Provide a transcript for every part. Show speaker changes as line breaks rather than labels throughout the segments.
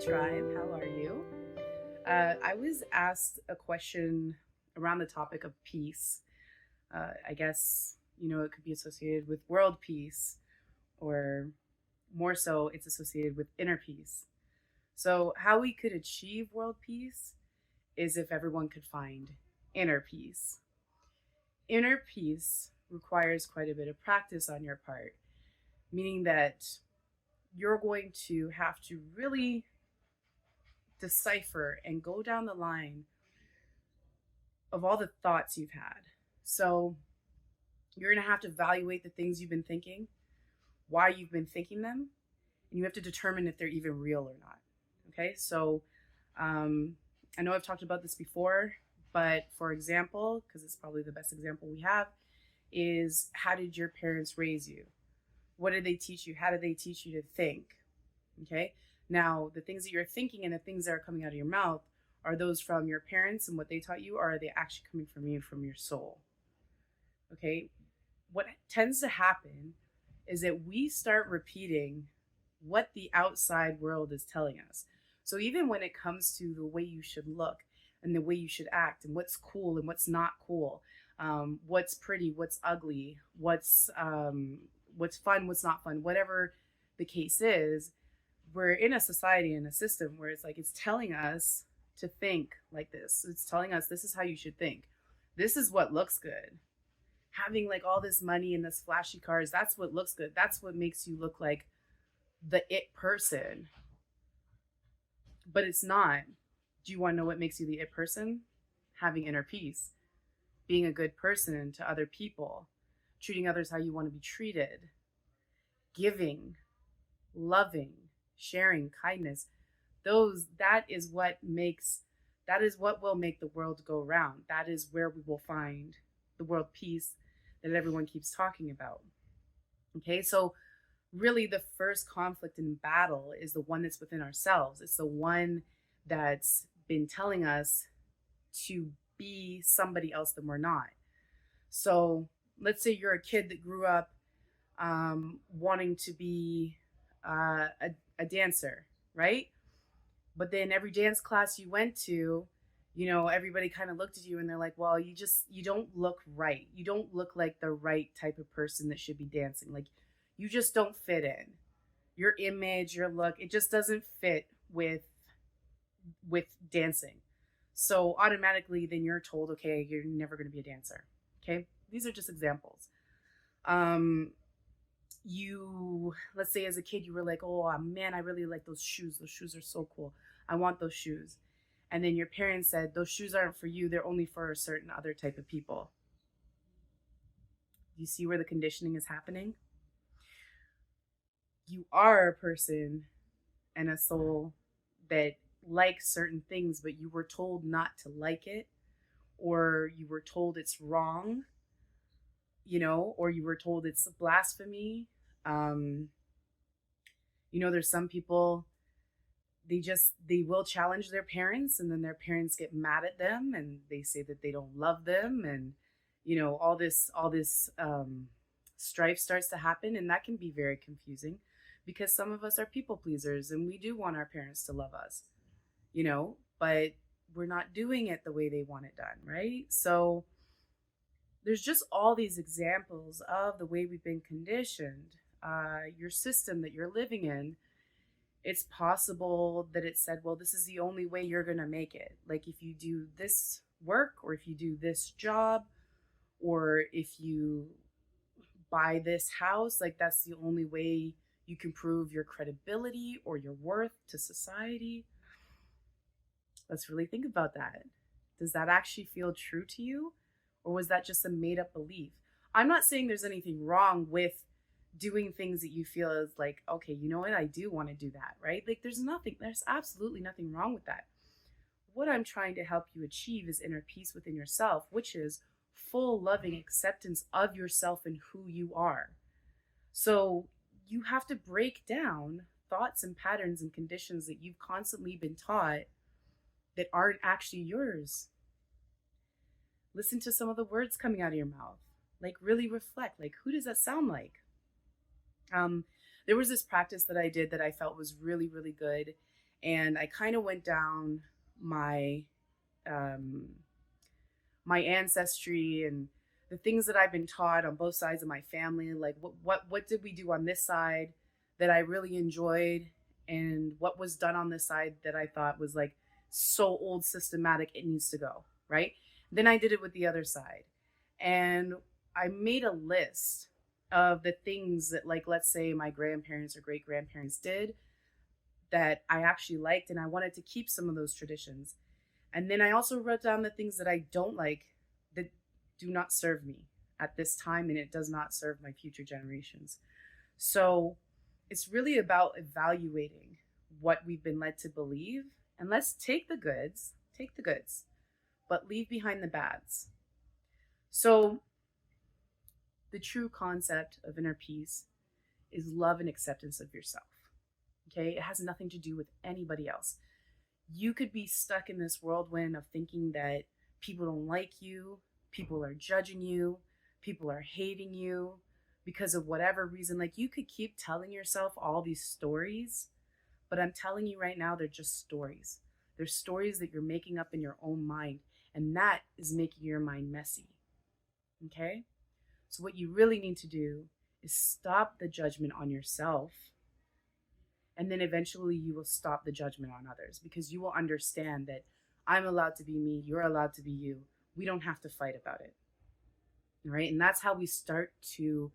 tribe. How are you? I was asked a question around the topic of peace. I guess, it could be associated with world peace, or more so, it's associated with inner peace. So, how we could achieve world peace is if everyone could find inner peace. Inner peace requires quite a bit of practice on your part, meaning that you're going to have to really decipher and go down the line of all the thoughts you've had. So you're going to have to evaluate the things you've been thinking, why you've been thinking them, and you have to determine if they're even real or not. Okay, so um, I know I've talked about this before, but for example, because it's probably the best example we have, is how did your parents raise you? What did they teach you? How did they teach you to think? Okay. Now, the things that you're thinking and the things that are coming out of your mouth, are those from your parents and what they taught you, or are they actually coming from you, from your soul? Okay. What tends to happen is that we start repeating what the outside world is telling us. So even when it comes to the way you should look and the way you should act and what's cool and what's not cool, what's pretty, what's ugly, what's fun, what's not fun, whatever the case is, we're in a society and a system where it's like it's telling us to think like this. It's telling us this is how you should think. This is what looks good. Having like all this money and this flashy cars, that's what looks good. That's what makes you look like the it person. But it's not. Do you want to know what makes you the it person? Having inner peace, being a good person to other people, treating others how you want to be treated, giving, loving, sharing, kindness. That is what will make the world go round. That is where we will find the world peace that everyone keeps talking about. Okay, so really the first conflict and battle is the one that's within ourselves. It's the one that's been telling us to be somebody else that we're not. So let's say you're a kid that grew up wanting to be a dancer, right? But then every dance class you went to, everybody kind of looked at you and they're like, well, you don't look right. You don't look like the right type of person that should be dancing. Like, you just don't fit in. Your image, your look, it just doesn't fit with dancing. So automatically then you're told, okay, you're never going to be a dancer. Okay? These are just examples. Let's say as a kid you were like, oh man, I really like those shoes. Those shoes are so cool. I want those shoes. And then your parents said those shoes aren't for you, they're only for a certain other type of people. You see where the conditioning is happening? You are a person and a soul that likes certain things, but you were told not to like it, or you were told it's wrong, or you were told it's blasphemy. um there's some people, they will challenge their parents, and then their parents get mad at them and they say that they don't love them, and all this strife starts to happen, and that can be very confusing because some of us are people pleasers and we do want our parents to love us, but we're not doing it the way they want it done, right? So there's just all these examples of the way we've been conditioned. Your system that you're living in, it's possible that it said, well, this is the only way you're going to make it. Like, if you do this work, or if you do this job, or if you buy this house, like, that's the only way you can prove your credibility or your worth to society. Let's really think about that. Does that actually feel true to you? Or was that just a made up belief? I'm not saying there's anything wrong with doing things that you feel is like, okay, you know what? I do want to do that, right? Like, there's absolutely nothing wrong with that. What I'm trying to help you achieve is inner peace within yourself, which is full loving acceptance of yourself and who you are. So you have to break down thoughts and patterns and conditions that you've constantly been taught that aren't actually yours. Listen to some of the words coming out of your mouth. Like, really reflect. Like, who does that sound like? There was this practice that I did that I felt was really, really good. and I kind of went down my um, my ancestry and the things that I've been taught on both sides of my family. Like what did we do on this side that I really enjoyed, and what was done on this side that I thought was like so old, systematic, it needs to go, right? Then I did it with the other side, and I made a list of the things that, like, let's say my grandparents or great grandparents did that I actually liked, and I wanted to keep some of those traditions. And then I also wrote down the things that I don't like, that do not serve me at this time, and it does not serve my future generations. So it's really about evaluating what we've been led to believe, and let's take the goods, but leave behind the bads. So the true concept of inner peace is love and acceptance of yourself. Okay? It has nothing to do with anybody else. You could be stuck in this whirlwind of thinking that people don't like you, people are judging you, people are hating you because of whatever reason. Like, you could keep telling yourself all these stories, but I'm telling you right now, they're just stories. They're stories that you're making up in your own mind, and that is making your mind messy. Okay? So, what you really need to do is stop the judgment on yourself, and then eventually you will stop the judgment on others, because you will understand that I'm allowed to be me, you're allowed to be you. We don't have to fight about it. Right? And that's how we start to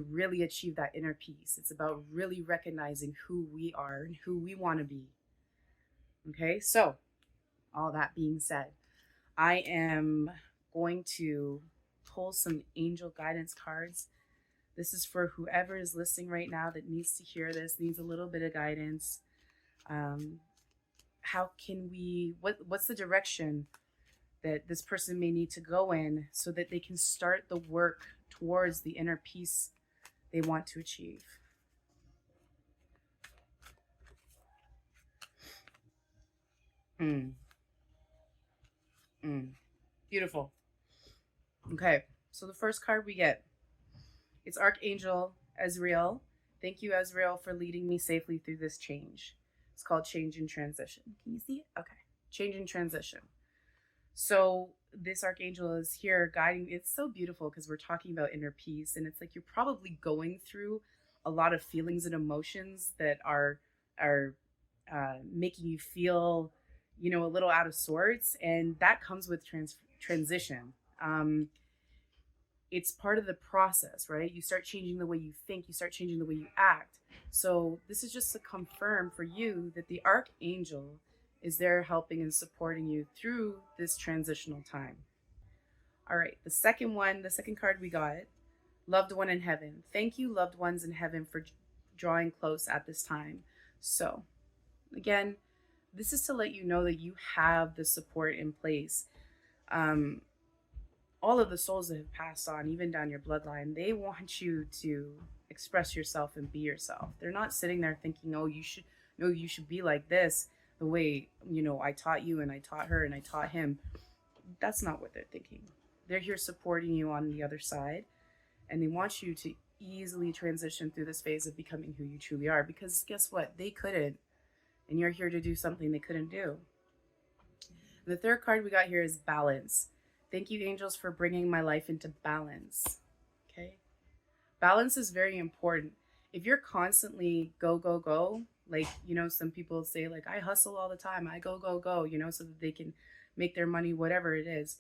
really achieve that inner peace. It's about really recognizing who we are and who we want to be. Okay? So, all that being said, I am going to pull some angel guidance cards. This is for whoever is listening right now that needs to hear this, needs a little bit of guidance. Um, how can we, what's the direction that this person may need to go in so that they can start the work towards the inner peace they want to achieve? Mm, mm. Beautiful. Okay, so the first card we get, it's Archangel Ezreal. Thank you, Ezreal, for leading me safely through this change. It's called Change in Transition. Can you see it? Okay. Change in Transition. So this archangel is here guiding. It's so beautiful because we're talking about inner peace, and it's like you're probably going through a lot of feelings and emotions that are making you feel, a little out of sorts, and that comes with transition. It's part of the process, right? You start changing the way you think, you start changing the way you act. So this is just to confirm for you that the archangel is there helping and supporting you through this transitional time. All right, the second card we got, loved one in heaven. Thank you, loved ones in heaven, for drawing close at this time. So, again, this is to let you know that you have the support in place. Um, all of the souls that have passed on, even down your bloodline, they want you to express yourself and be yourself. They're not sitting there thinking, oh, you should, no, you should be like this, the way, I taught you and I taught her and I taught him. That's not what they're thinking. They're here supporting you on the other side, and they want you to easily transition through this phase of becoming who you truly are, because guess what? They couldn't, and you're here to do something they couldn't do. And the third card we got here is balance. Thank you, angels, for bringing my life into balance. Okay. Balance is very important. If you're constantly go, go, go, like, some people say, like, I hustle all the time, I go, go, go, so that they can make their money, whatever it is.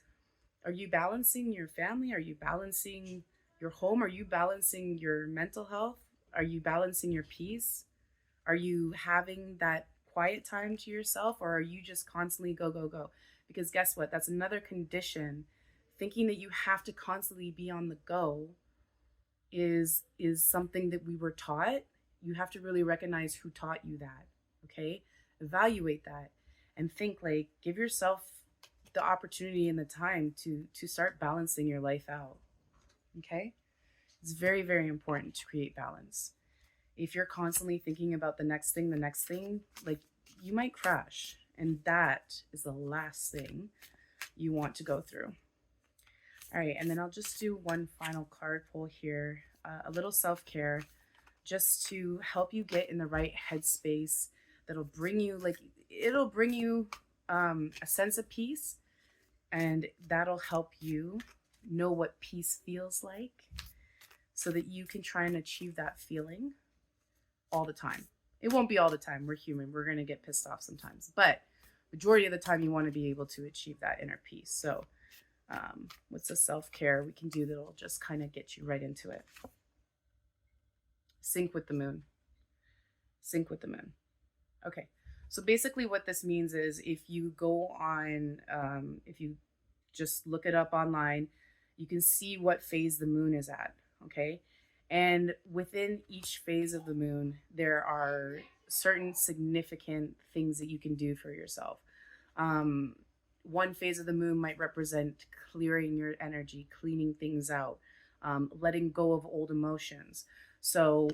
Are you balancing your family? Are you balancing your home? Are you balancing your mental health? Are you balancing your peace? Are you having that quiet time to yourself, or are you just constantly go, go, go? Because guess what? That's another condition. Thinking that you have to constantly be on the go is something that we were taught. You have to really recognize who taught you that. Okay? Evaluate that and think, like, give yourself the opportunity and the time to start balancing your life out. Okay? It's very, very important to create balance. If you're constantly thinking about the next thing, like, you might crash. And that is the last thing you want to go through. All right, and then I'll just do one final card pull here, a little self-care, just to help you get in the right headspace, that'll bring you, like, it'll bring you a sense of peace, and that'll help you know what peace feels like so that you can try and achieve that feeling all the time. It won't be all the time. We're human. We're going to get pissed off sometimes. But majority of the time, you want to be able to achieve that inner peace. So, what's the self-care we can do that'll just kind of get you right into it? Sync with the moon. Sync with the moon. Okay. So basically what this means is if you go on, if you just look it up online, you can see what phase the moon is at. Okay. And within each phase of the moon, there are certain significant things that you can do for yourself. Um, one phase of the moon might represent clearing your energy, cleaning things out, letting go of old emotions. So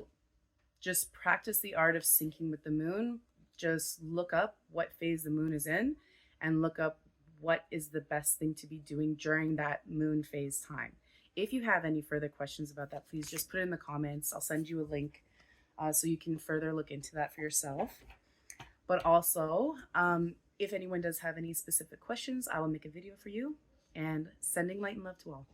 just practice the art of syncing with the moon. Just look up what phase the moon is in and look up what is the best thing to be doing during that moon phase time. If you have any further questions about that, please just put it in the comments. I'll send you a link so you can further look into that for yourself. But also, if anyone does have any specific questions, I will make a video for you. And sending light and love to all.